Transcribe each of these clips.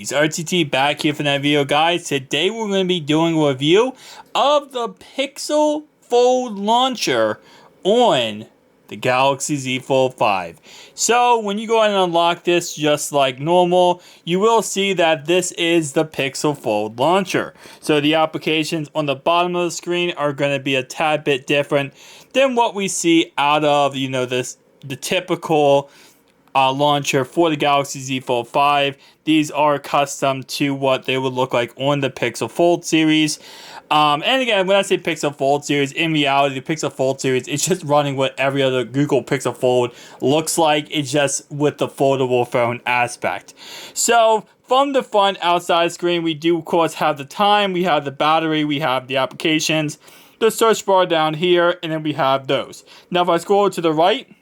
It's RTT back here for that video, guys. Today we're going to be doing a review of the Pixel Fold launcher on the Galaxy Z Fold 5. So when you go ahead and unlock this just like normal, you will see that this is the Pixel Fold launcher. So the applications on the bottom of the screen are going to be a tad bit different than what we see out of, the typical launcher for the Galaxy Z Fold 5. These are custom to what they would look like on the Pixel Fold series. And again, when I say Pixel Fold series, in reality, the Pixel Fold series is just running what every other Google Pixel Fold looks like. It's just with the foldable phone aspect. So from the front outside screen, we do of course have the time, we have the battery, we have the applications, the search bar down here, and then we have those. Now if I scroll to the right,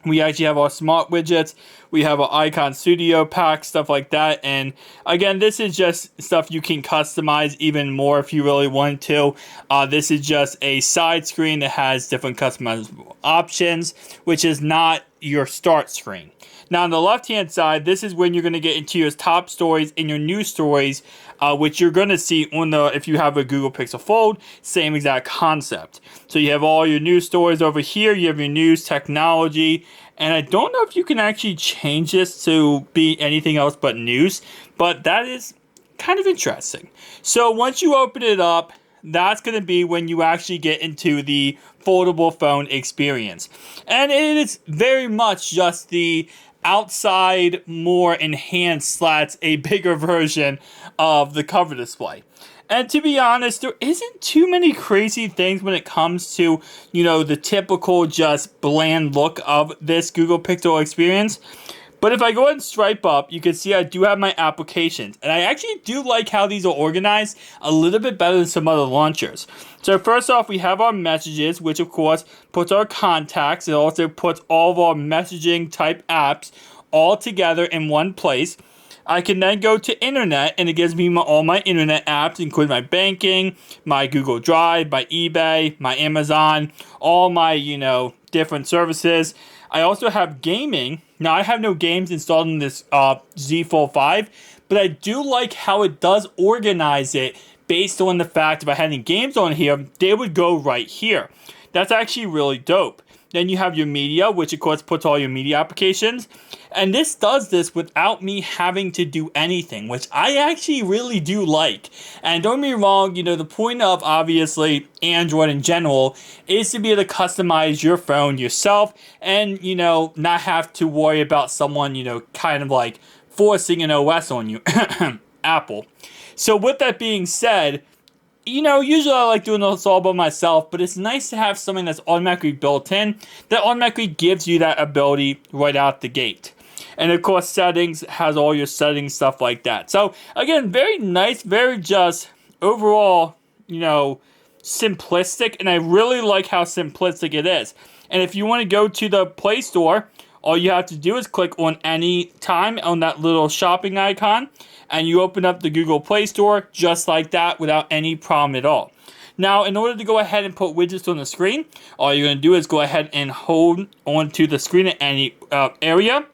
we actually have our smart widgets, we have our icon studio pack, stuff like that. And again, this is just stuff you can customize even more if you really want to. This is just a side screen that has different customizable options, which is not your start screen. Now on the left hand side, this is when you're going to get into your top stories and your news stories, which you're going to see on if you have a Google Pixel Fold, same exact concept. So you have all your news stories over here, you have your news, technology, and I don't know if you can actually change this to be anything else but news, but that is kind of interesting. So once you open it up, that's going to be when you actually get into the foldable phone experience. And it is very much just the outside, more enhanced / a bigger version of the cover display. And to be honest, there isn't too many crazy things when it comes to, the typical just bland look of this Google Pixel experience. But if I go ahead and swipe up, you can see I do have my applications. And I actually do like how these are organized a little bit better than some other launchers. So first off, we have our messages, which of course puts our contacts. It also puts all of our messaging type apps all together in one place. I can then go to internet, and it gives me all my internet apps, including my banking, my Google Drive, my eBay, my Amazon, all my, different services. I also have gaming. Now, I have no games installed in this Z Fold 5, but I do like how it does organize it based on the fact if I had any games on here, they would go right here. That's actually really dope. Then you have your media, which of course puts all your media applications. And this does this without me having to do anything, which I actually really do like. And don't get me wrong, the point of obviously Android in general is to be able to customize your phone yourself and, not have to worry about someone, kind of like forcing an OS on you, Apple. So with that being said, usually I like doing this all by myself, but it's nice to have something that's automatically built in that automatically gives you that ability right out the gate. And of course, settings has all your settings, stuff like that. So again, very nice, very just overall, simplistic. And I really like how simplistic it is. And if you want to go to the Play Store, all you have to do is click on any time on that little shopping icon, and you open up the Google Play Store just like that without any problem at all. Now, in order to go ahead and put widgets on the screen, all you're going to do is go ahead and hold onto the screen at any area.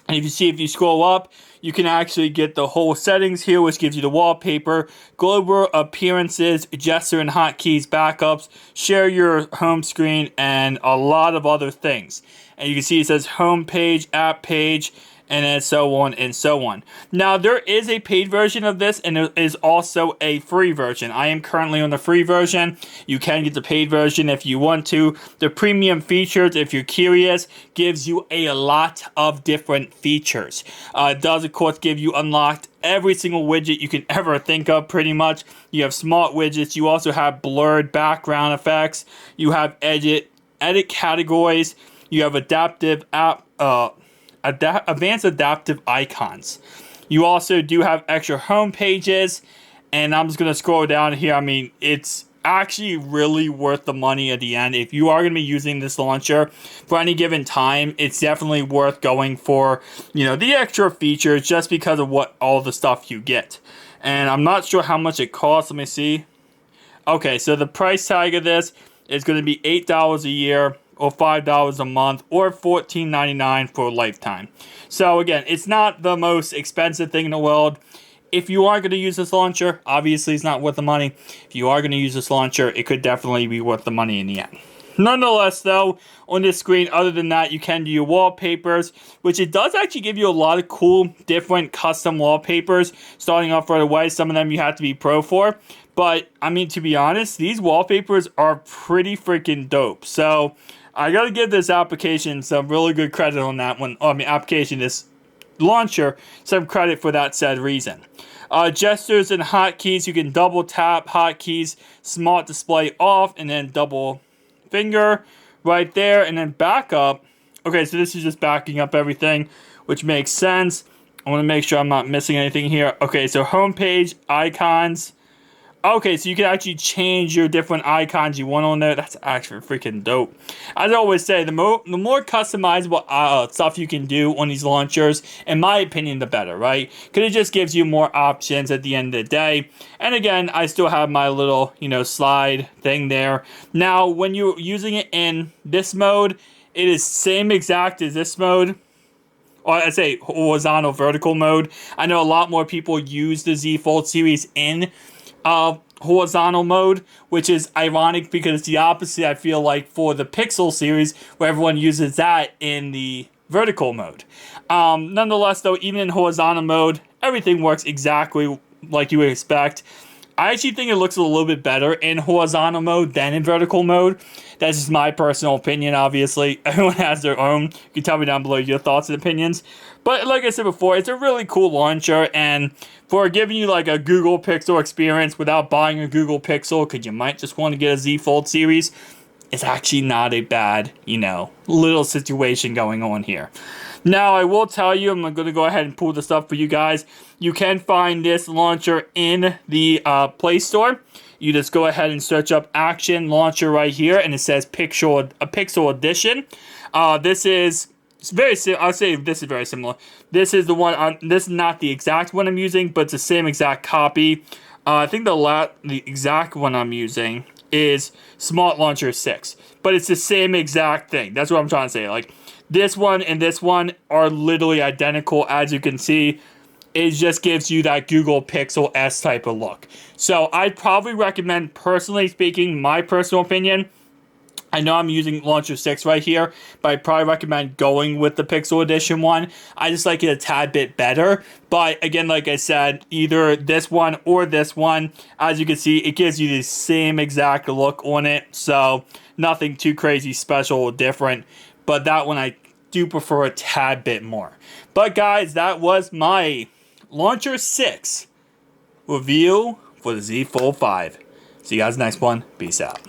And if you scroll up, you can actually get the whole settings here, which gives you the wallpaper, global appearances, gesture and hotkeys, backups, share your home screen, and a lot of other things. And you can see it says home page, app page, and then so on and so on. Now, there is a paid version of this, and there is also a free version. I am currently on the free version. You can get the paid version if you want to. The premium features, if you're curious, gives you a lot of different features. It does, of course, give you unlocked every single widget you can ever think of, pretty much. You have smart widgets. You also have blurred background effects. You have edit categories. You have adaptive advanced adaptive icons. You also do have extra home pages, and I'm just going to scroll down here. I mean, it's actually really worth the money at the end. If you are going to be using this launcher for any given time, it's definitely worth going for, the extra features just because of what all the stuff you get. And I'm not sure how much it costs. Let me see. Okay, so the price tag of this is going to be $8 a year, or $5 a month, or $14.99 for a lifetime. So again, it's not the most expensive thing in the world. If you are going to use this launcher, obviously it's not worth the money. If you are going to use this launcher, it could definitely be worth the money in the end. Nonetheless, though, on this screen, other than that, you can do your wallpapers, which it does actually give you a lot of cool, different custom wallpapers. Starting off right away, some of them you have to be pro for. But, I mean, to be honest, these wallpapers are pretty freaking dope. So, I gotta give this application some really good credit on that one. This launcher, some credit for that said reason. Gestures and hotkeys, you can double tap hotkeys, smart display off, and then double finger right there, and then back up. Okay, so this is just backing up everything, which makes sense. I want to make sure I'm not missing anything here. Okay, so homepage, icons. Okay, so you can actually change your different icons you want on there. That's actually freaking dope. As I always say, the more customizable stuff you can do on these launchers, in my opinion, the better, right? Because it just gives you more options at the end of the day. And again, I still have my little, slide thing there. Now, when you're using it in this mode, it is same exact as this mode. Or I say horizontal vertical mode. I know a lot more people use the Z Fold series in horizontal mode, which is ironic because it's the opposite, I feel like, for the Pixel series, where everyone uses that in the vertical mode. Nonetheless, though, even in horizontal mode, everything works exactly like you would expect. I actually think it looks a little bit better in horizontal mode than in vertical mode. That's just my personal opinion, obviously. Everyone has their own. You can tell me down below your thoughts and opinions. But like I said before, it's a really cool launcher, and for giving you like a Google Pixel experience without buying a Google Pixel, because you might just want to get a Z Fold series, it's actually not a bad, little situation going on here. Now, I will tell you, I'm going to go ahead and pull this up for you guys. You can find this launcher in the Play Store. You just go ahead and search up Action Launcher right here, and it says Pixel Edition. This is I'll say this is very similar. This is the one. This is not the exact one I'm using, but it's the same exact copy. I think the exact one I'm using is Smart Launcher 6, but it's the same exact thing. That's what I'm trying to say. Like, this one and this one are literally identical, as you can see. It just gives you that Google Pixel S type of look. So I'd probably recommend, personally speaking, my personal opinion, I know I'm using Launcher 6 right here, but I probably recommend going with the Pixel Edition one. I just like it a tad bit better. But again, like I said, either this one or this one, as you can see, it gives you the same exact look on it. So nothing too crazy special or different. But that one I do prefer a tad bit more. But guys, that was my Launcher 6 review for the Z Fold 5. See you guys next one. Peace out.